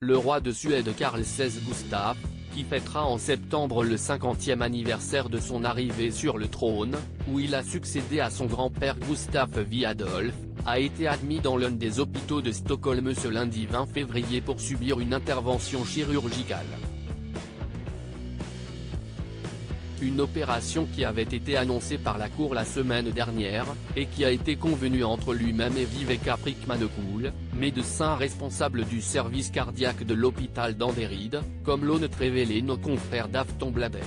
Le roi de Suède Carl XVI Gustaf, qui fêtera en septembre le 50e anniversaire de son arrivée sur le trône, où il a succédé à son grand-père Gustaf V Adolf, a été admis dans l'un des hôpitaux de Stockholm ce lundi 20 février pour subir une intervention chirurgicale. Une opération qui avait été annoncée par la Cour la semaine dernière, et qui a été convenue entre lui-même et Viveka Prickmanekuhl, médecin responsable du service cardiaque de l'hôpital d'Anderyd, comme l'ont révélé nos confrères d'Aftonbladet.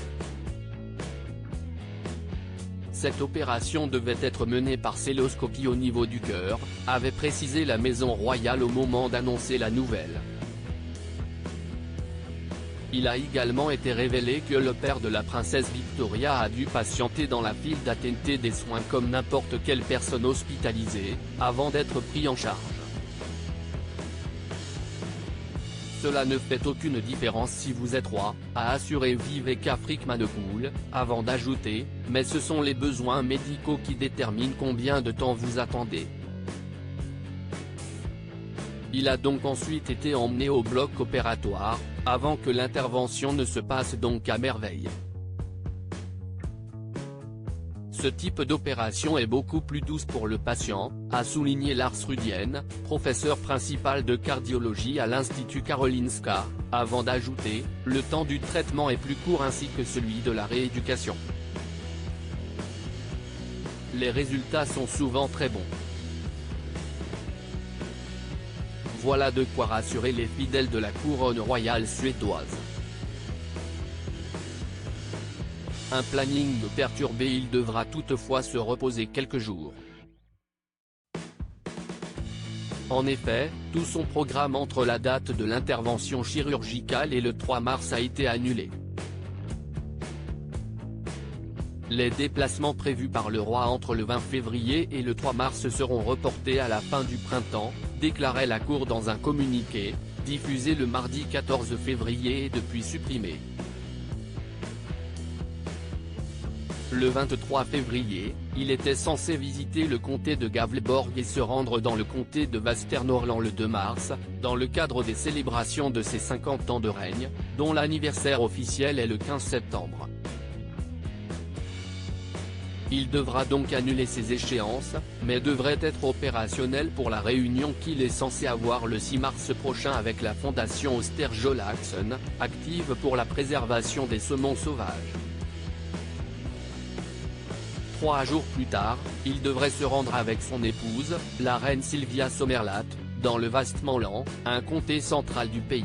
Cette opération devait être menée par cœloscopie au niveau du cœur, avait précisé la Maison Royale au moment d'annoncer la nouvelle. Il a également été révélé que le père de la princesse Victoria a dû patienter dans la file d'attente des soins comme n'importe quelle personne hospitalisée, avant d'être pris en charge. Cela ne fait aucune différence si vous êtes roi, a assuré Viveka Prickmanekuhl, avant d'ajouter, mais ce sont les besoins médicaux qui déterminent combien de temps vous attendez. Il a donc ensuite été emmené au bloc opératoire, avant que l'intervention ne se passe donc à merveille. Ce type d'opération est beaucoup plus douce pour le patient, a souligné Lars Rudien, professeur principal de cardiologie à l'Institut Karolinska, avant d'ajouter, le temps du traitement est plus court ainsi que celui de la rééducation. Les résultats sont souvent très bons. Voilà de quoi rassurer les fidèles de la couronne royale suédoise. Un planning perturbé, il devra toutefois se reposer quelques jours. En effet, tout son programme entre la date de l'intervention chirurgicale et le 3 mars a été annulé. Les déplacements prévus par le roi entre le 20 février et le 3 mars seront reportés à la fin du printemps, déclarait la Cour dans un communiqué, diffusé le mardi 14 février et depuis supprimé. Le 23 février, il était censé visiter le comté de Gävleborg et se rendre dans le comté de Västernorrland le 2 mars, dans le cadre des célébrations de ses 50 ans de règne, dont l'anniversaire officiel est le 15 septembre. Il devra donc annuler ces échéances, mais devrait être opérationnel pour la réunion qu'il est censé avoir le 6 mars prochain avec la fondation Östergölaxen, active pour la préservation des saumons sauvages. 3 jours plus tard, il devrait se rendre avec son épouse, la reine Silvia Sommerlath, dans le Västmanland, un comté central du pays.